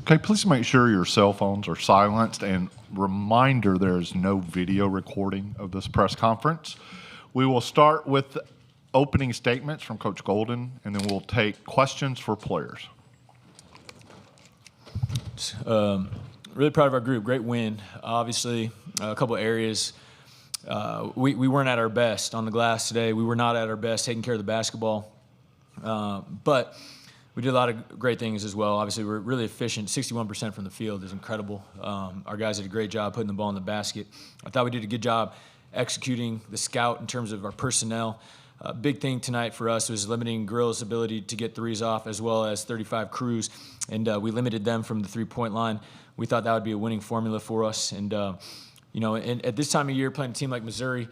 Okay, please make sure your cell phones are silenced, and reminder there is no video recording of this press conference. We will start with opening statements from Coach Golden, and then we'll take questions for players. Really proud of our group. Great win. Obviously, a couple areas we weren't at our best on the glass today. We were not at our best taking care of the basketball, but we did a lot of great things as well. Obviously, we're really efficient. 61% from the field is incredible. Our guys did a great job putting the ball in the basket. I thought we did a good job executing the scout in terms of our personnel. A big thing tonight for us was limiting Grill's ability to get threes off, as well as 35 Crews, and we limited them from the three-point line. We thought that would be a winning formula for us. And, and at this time of year, playing a team like Missouri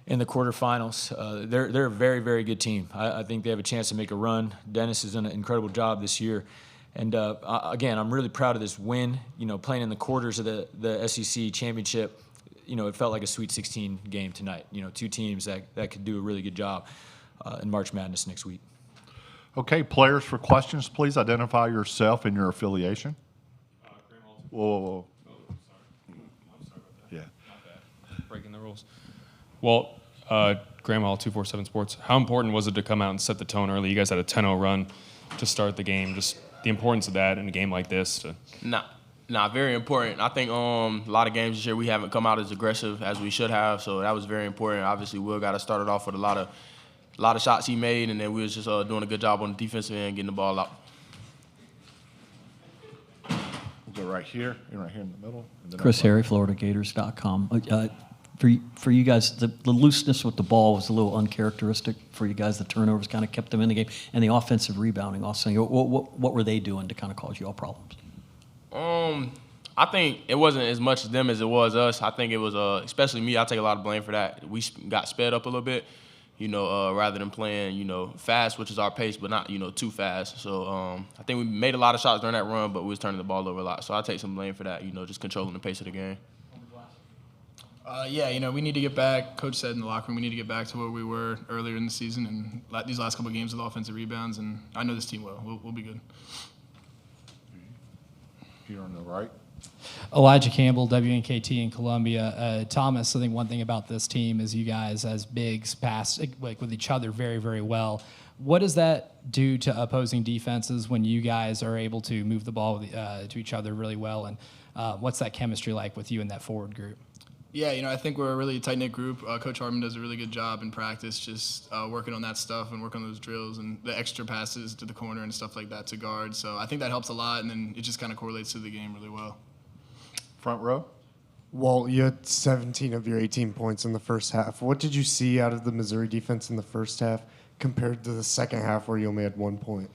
in the quarterfinals, they're a very, very good team. I think they have a chance to make a run. Dennis has done an incredible job this year. And, again, I'm really proud of this win. Playing in the quarters of the SEC championship, it felt like a Sweet 16 game tonight. Two teams that could do a really good job in March Madness next week. Okay, players, for questions, please identify yourself and your affiliation. Whoa. Oh, sorry. I'm sorry about that. Yeah. My bad. Breaking the rules. Well, Graham Hall, 247 Sports. How important was it to come out and set the tone early? You guys had a 10-0 run to start the game. Just the importance of that in a game like this. Nah, very important. I think a lot of games this year we haven't come out as aggressive as we should have, so that was very important. Obviously, Will got us started off with a lot of shots he made, and then we was just doing a good job on the defensive end, getting the ball out. We'll go right here and right here in the middle. And then Chris Harry, FloridaGators.com. For you guys, the looseness with the ball was a little uncharacteristic for you guys. The turnovers kind of kept them in the game, and the offensive rebounding also. What were they doing to kind of cause you all problems? I think it wasn't as much them as it was us. I think it was, especially me, I take a lot of blame for that. We got sped up a little bit, rather than playing, fast, which is our pace, but not, too fast. So I think we made a lot of shots during that run, but we was turning the ball over a lot. So I take some blame for that, just controlling the pace of the game. We need to get back. Coach said in the locker room, we need to get back to where we were earlier in the season and these last couple of games with offensive rebounds, and I know this team will. We'll be good. here on the right. Elijah Campbell, WNKT in Columbia. Thomas, I think one thing about this team is you guys as bigs pass with each other very, very well. What does that do to opposing defenses when you guys are able to move the ball to each other really well? And what's that chemistry like with you and that forward group? Yeah, I think we're a really tight-knit group. Coach Hartman does a really good job in practice just working on that stuff and working on those drills and the extra passes to the corner and stuff like that to guard. So I think that helps a lot, and then it just kind of correlates to the game really well. Front row. Walt, you had 17 of your 18 points in the first half. What did you see out of the Missouri defense in the first half compared to the second half where you only had 1 point?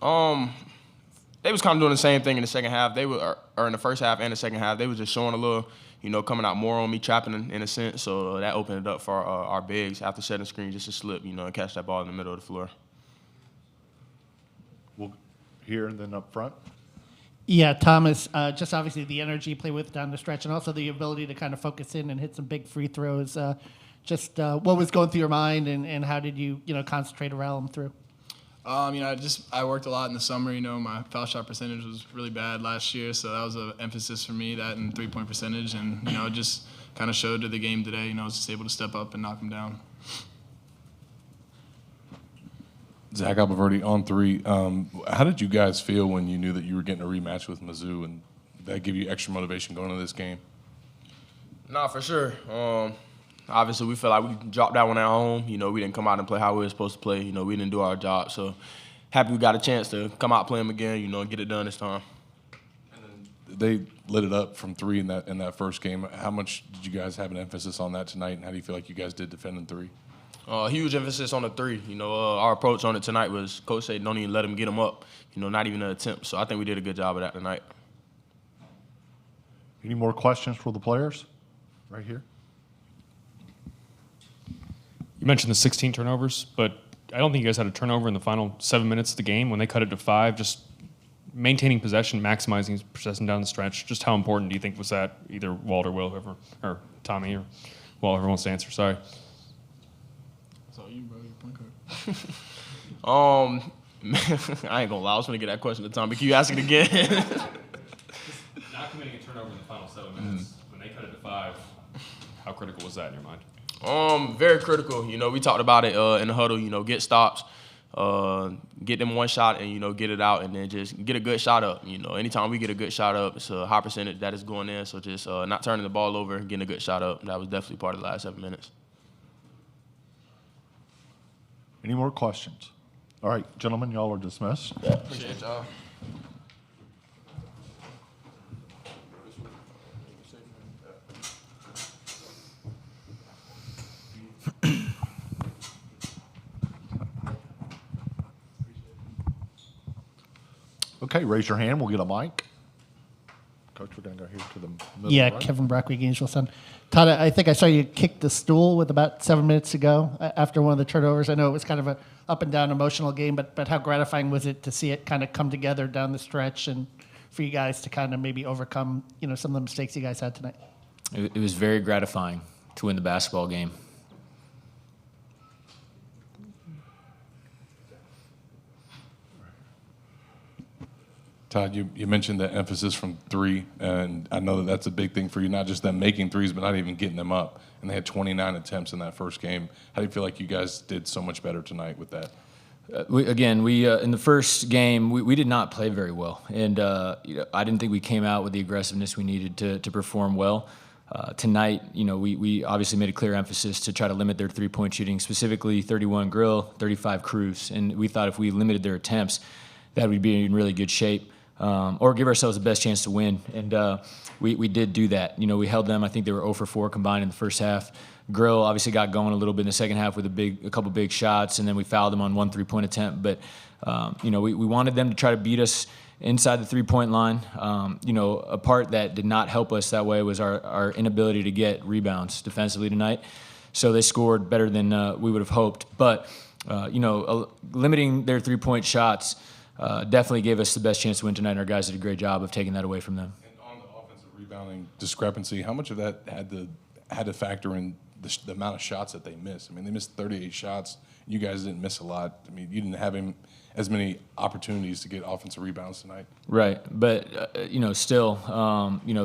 They was kind of doing the same thing in the second half. They were, or in the first half and the second half, they was just showing a little, coming out more on me, trapping in a sense. So that opened it up for our bigs after setting screen just to slip, and catch that ball in the middle of the floor. We'll here and then up front. Yeah, Thomas, just obviously the energy you play with down the stretch and also the ability to kind of focus in and hit some big free throws. What was going through your mind and how did you, concentrate around them through? I worked a lot in the summer. My foul shot percentage was really bad last year, so that was an emphasis for me, that and three-point percentage. And, it just kind of showed to the game today. I was just able to step up and knock them down. Zach Alberti on three. How did you guys feel when you knew that you were getting a rematch with Mizzou, and that gave you extra motivation going into this game? Nah, for sure. Obviously, we felt like we dropped that one at home. We didn't come out and play how we were supposed to play. We didn't do our job. So happy we got a chance to come out, play them again, and get it done this time. And then they lit it up from three in that first game. How much did you guys have an emphasis on that tonight, and how do you feel like you guys did defending three? Huge emphasis on the three. Our approach on it tonight was Coach said don't even let them get them up, not even an attempt. So I think we did a good job of that tonight. Any more questions for the players? Right here. You mentioned the 16 turnovers, but I don't think you guys had a turnover in the final 7 minutes of the game when they cut it to 5. Just maintaining possession, maximizing possession down the stretch. Just how important do you think was that? Either Walt or Will, whoever, or Tommy, or Walt, whoever wants to answer. Sorry. That's all you, bro. Your point guard. I ain't gonna lie. I was gonna get that question to Tommy. Can you ask it again? turnover in the final 7 minutes. When they cut it to 5, how critical was that in your mind? Very critical. You know, we talked about it in the huddle. You know, get stops, get them one shot, and get it out, and then just get a good shot up. You know, anytime we get a good shot up, it's a high percentage that is going in. So just not turning the ball over, getting a good shot up. That was definitely part of the last 7 minutes. Any more questions? All right, gentlemen, y'all are dismissed. Yeah, appreciate y'all. Okay, raise your hand. We'll get a mic. Coach, we're going to go here to the middle. Yeah, right? Kevin Brockway, Gainesville Sun. Todd, I think I saw you kick the stool with about 7 minutes to go after one of the turnovers. I know it was kind of a up and down emotional game, but how gratifying was it to see it kind of come together down the stretch and for you guys to kind of maybe overcome, some of the mistakes you guys had tonight? It was very gratifying to win the basketball game. Todd, you mentioned the emphasis from 3, and I know that that's a big thing for you, not just them making threes, but not even getting them up. And they had 29 attempts in that first game. How do you feel like you guys did so much better tonight with that? We in the first game, we did not play very well. And I didn't think we came out with the aggressiveness we needed to perform well. Tonight, we obviously made a clear emphasis to try to limit their three-point shooting, specifically 31 Grill, 35 Cruz. And we thought if we limited their attempts, that we'd be in really good shape. Or give ourselves the best chance to win. And we did do that. We held them. I think they were 0 for 4 combined in the first half. Grill obviously got going a little bit in the second half with a couple big shots, and then we fouled them on 1 3-point attempt. But, we wanted them to try to beat us inside the three-point line. A part that did not help us that way was our inability to get rebounds defensively tonight. So they scored better than we would have hoped. But, limiting their three-point shots definitely gave us the best chance to win tonight, and our guys did a great job of taking that away from them. And on the offensive rebounding discrepancy, how much of that had to factor in the amount of shots that they missed? I mean, they missed 38 shots. You guys didn't miss a lot. I mean, you didn't have as many opportunities to get offensive rebounds tonight. Right, but still,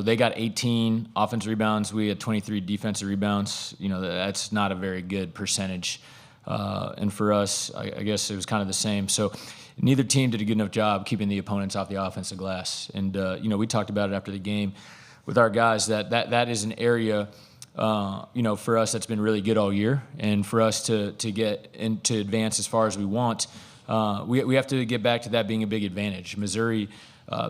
they got 18 offensive rebounds. We had 23 defensive rebounds. That's not a very good percentage. And for us, I guess it was kind of the same. So neither team did a good enough job keeping the opponents off the offensive glass. And we talked about it after the game with our guys that is an area. For us, that's been really good all year, and for us to get and to advance as far as we want, we have to get back to that being a big advantage. Missouri,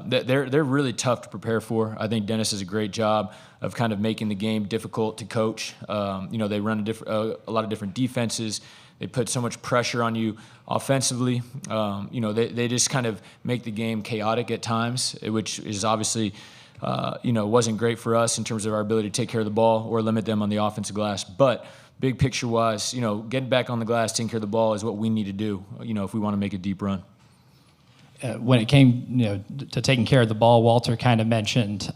they're really tough to prepare for. I think Dennis does a great job of kind of making the game difficult to coach. They run a lot of different defenses. They put so much pressure on you offensively. They just kind of make the game chaotic at times, which is obviously. Wasn't great for us in terms of our ability to take care of the ball or limit them on the offensive glass. But big picture wise, getting back on the glass, taking care of the ball is what we need to do, if we want to make a deep run. When it came, to taking care of the ball, Walter kind of mentioned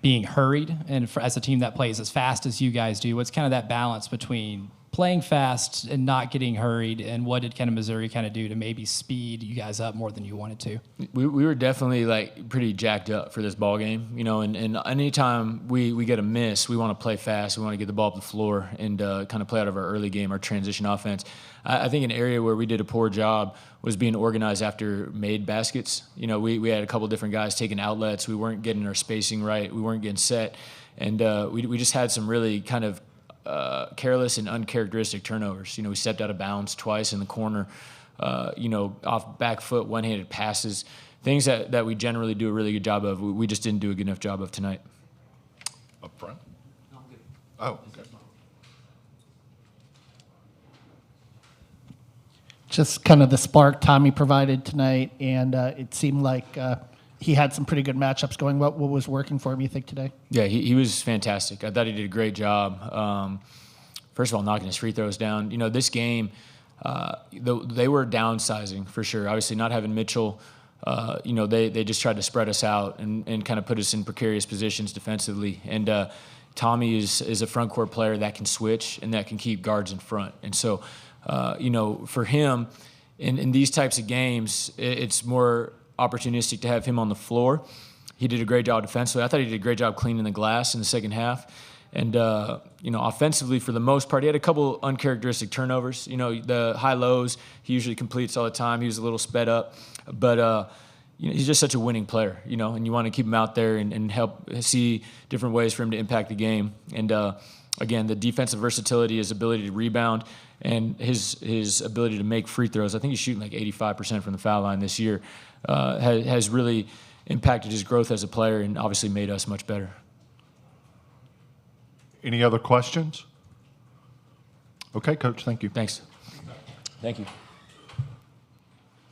being hurried. And as a team that plays as fast as you guys do, what's kind of that balance between playing fast and not getting hurried, and what did kind of Missouri kind of do to maybe speed you guys up more than you wanted to? We were definitely pretty jacked up for this ball game, and anytime we get a miss, we want to play fast. We want to get the ball up the floor and kind of play out of our early game, our transition offense. I think an area where we did a poor job was being organized after made baskets. We had a couple different guys taking outlets. We weren't getting our spacing right. We weren't getting set, and we just had some really kind of careless and uncharacteristic turnovers. We stepped out of bounds twice in the corner, off back foot, one-handed passes, things that we generally do a really good job of. We just didn't do a good enough job of tonight. Up front? Oh, okay. Just kind of the spark Tommy provided tonight, and it seemed like he had some pretty good matchups going. What was working for him, you think, today? Yeah, he was fantastic. I thought he did a great job. First of all, knocking his free throws down. This game, they were downsizing for sure. Obviously, not having Mitchell, they just tried to spread us out and kind of put us in precarious positions defensively. And Tommy is a front court player that can switch and that can keep guards in front. And so, for him, in these types of games, it's more opportunistic to have him on the floor. he did a great job defensively. I thought he did a great job cleaning the glass in the second half. And, offensively, for the most part, he had a couple uncharacteristic turnovers. The high lows, he usually completes all the time. He was a little sped up. But, he's just such a winning player, and you want to keep him out there and help see different ways for him to impact the game. And, again, the defensive versatility, his ability to rebound, and his ability to make free throws. I think he's shooting like 85% from the foul line this year. Has really impacted his growth as a player and obviously made us much better. Any other questions? Okay, Coach, thank you. Thanks. Thank you.